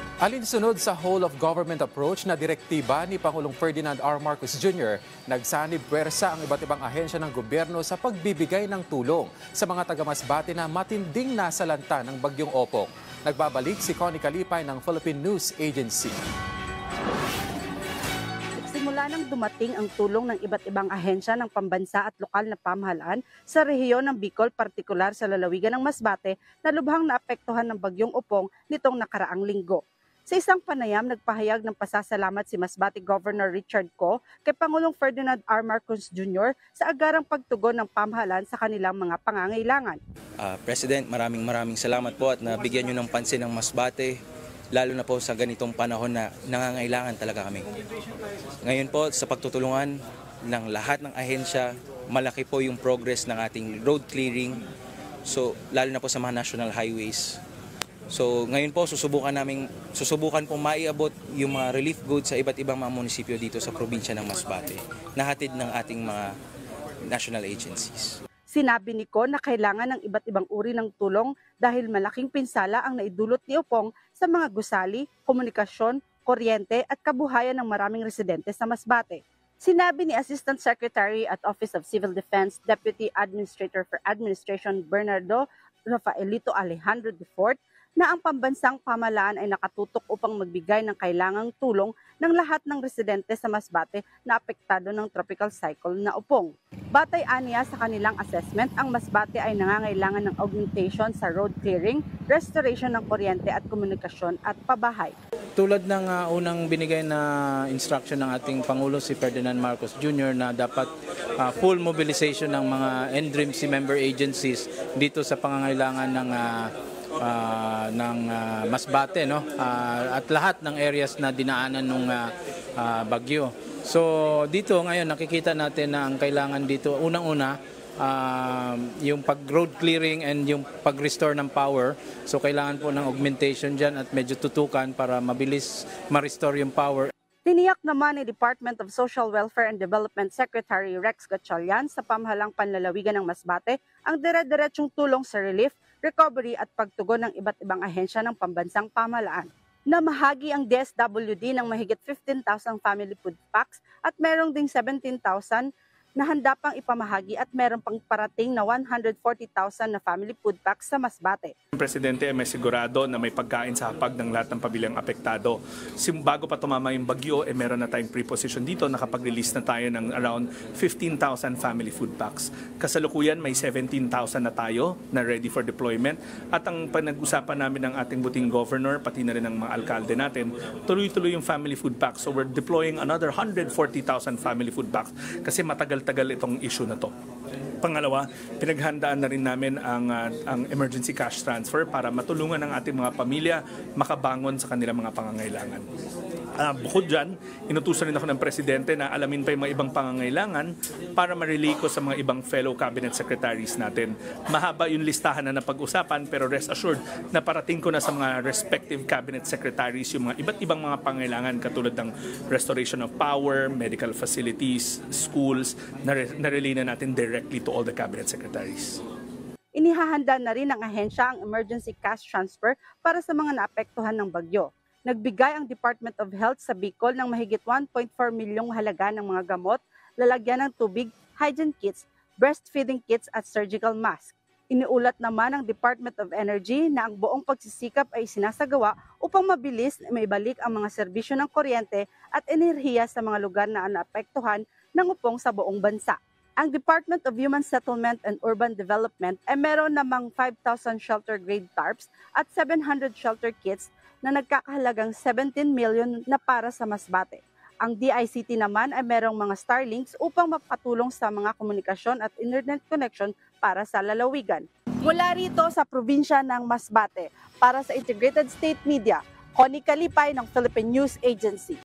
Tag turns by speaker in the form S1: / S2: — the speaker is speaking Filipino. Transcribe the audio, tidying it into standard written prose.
S1: Alinsunod sa whole-of-government approach na direktiba ni Pangulong Ferdinand R. Marcos Jr., nagsanib puwersa ang iba't ibang ahensya ng gobyerno sa pagbibigay ng tulong sa mga taga-Masbate na matinding nasalanta ng Bagyong Opong. Nagbabalik si Connie Kalipay ng Philippine News Agency.
S2: Simula nang dumating ang tulong ng iba't ibang ahensya ng pambansa at lokal na pamahalaan sa rehiyon ng Bicol, partikular sa lalawigan ng Masbate na lubhang naapektuhan ng Bagyong Opong nitong nakaraang linggo. Sa isang panayam, nagpahayag ng pasasalamat si Masbate Governor Richard Co kay Pangulong Ferdinand R. Marcos Jr. sa agarang pagtugon ng pamahalaan sa kanilang mga pangangailangan.
S3: President, maraming salamat po at nabigyan nyo ng pansin ng Masbate, lalo na po sa ganitong panahon na nangangailangan talaga kami. Ngayon po, sa pagtutulungan ng lahat ng ahensya, malaki po yung progress ng ating road clearing, so lalo na po sa mga national highways. So ngayon po susubukan pong maiabot yung mga relief goods sa iba't ibang mga munisipyo dito sa probinsya ng Masbate, nahatid ng ating mga national agencies.
S2: Sinabi ni Ko na kailangan ng iba't ibang uri ng tulong dahil malaking pinsala ang naidulot ni Opong sa mga gusali, komunikasyon, kuryente at kabuhayan ng maraming residente sa Masbate. Sinabi ni Assistant Secretary at Office of Civil Defense Deputy Administrator for Administration Bernardo Rafaelito Alejandro IV na ang pambansang pamahalaan ay nakatutok upang magbigay ng kailangang tulong ng lahat ng residente sa Masbate na apektado ng tropical cycle na Opong. Batay aniya sa kanilang assessment, ang Masbate ay nangangailangan ng augmentation sa road clearing, restoration ng kuryente at komunikasyon at pabahay.
S4: Tulad ng unang binigay na instruction ng ating Pangulo si Ferdinand Marcos Jr. na dapat full mobilization ng mga NDRIMC member agencies dito sa pangangailangan ng Masbate, no? At lahat ng areas na dinaanan ng bagyo. So dito ngayon nakikita natin na ang kailangan dito unang-una yung pag-road clearing and yung pag-restore ng power. So kailangan po ng augmentation dyan at medyo tutukan para mabilis ma-restore yung power.
S2: Tiniyak naman ni Department of Social Welfare and Development Secretary Rex Gatchalian sa pamahalang panlalawigan ng Masbate ang dire-diretsyong tulong sa relief, recovery at pagtugon ng iba't ibang ahensya ng pambansang pamahalaan. Namahagi ang DSWD ng mahigit 15,000 family food packs at merong ding 17,000 na handa pang ipamahagi at meron pang parating na 140,000 na family food packs sa Masbate.
S5: Ang Presidente ay may sigurado na may pagkain sa hapag ng lahat ng pamilyang apektado. Bago pa tumama yung bagyo, meron na tayong pre-position dito, nakapag-release na tayo ng around 15,000 family food packs. Kasalukuyan may 17,000 na tayo na ready for deployment at ang panag-usapan namin ng ating buting governor, pati na rin ng mga alkalde natin, tuloy-tuloy yung family food packs. So we're deploying another 140,000 family food packs kasi matagal-tagal itong issue na to. Pangalawa, pinaghandaan na rin namin ang emergency cash transfer para matulungan ang ating mga pamilya makabangon sa kanilang mga pangangailangan. Bukod dyan, inutusan rin ako ng Presidente na alamin pa yung mga ibang pangangailangan para ma-relay ko sa mga ibang fellow cabinet secretaries natin. Mahaba yung listahan na napag-usapan pero rest assured na parating ko na sa mga respective cabinet secretaries yung mga iba't ibang mga pangangailangan katulad ng restoration of power, medical facilities, schools, na-relay na natin directly to all the cabinet secretaries.
S2: Inihahanda na rin ng ahensya ang emergency cash transfer para sa mga naapektuhan ng bagyo. Nagbigay ang Department of Health sa Bicol ng mahigit 1.4 milyong halaga ng mga gamot, lalagyan ng tubig, hygiene kits, breastfeeding kits at surgical mask. Iniulat naman ng Department of Energy na ang buong pagsisikap ay sinasagawa upang mabilis na maibalik ang mga serbisyo ng kuryente at enerhiya sa mga lugar na naapektuhan ng Opong sa buong bansa. Ang Department of Human Settlement and Urban Development ay meron namang 5,000 shelter-grade tarps at 700 shelter kits na nagkakahalagang 17 million na para sa Masbate. Ang DICT naman ay merong mga Starlinks upang mapatulong sa mga komunikasyon at internet connection para sa lalawigan. Mula rito sa probinsya ng Masbate, para sa Integrated State Media, Connie Kalipay ng Philippine News Agency.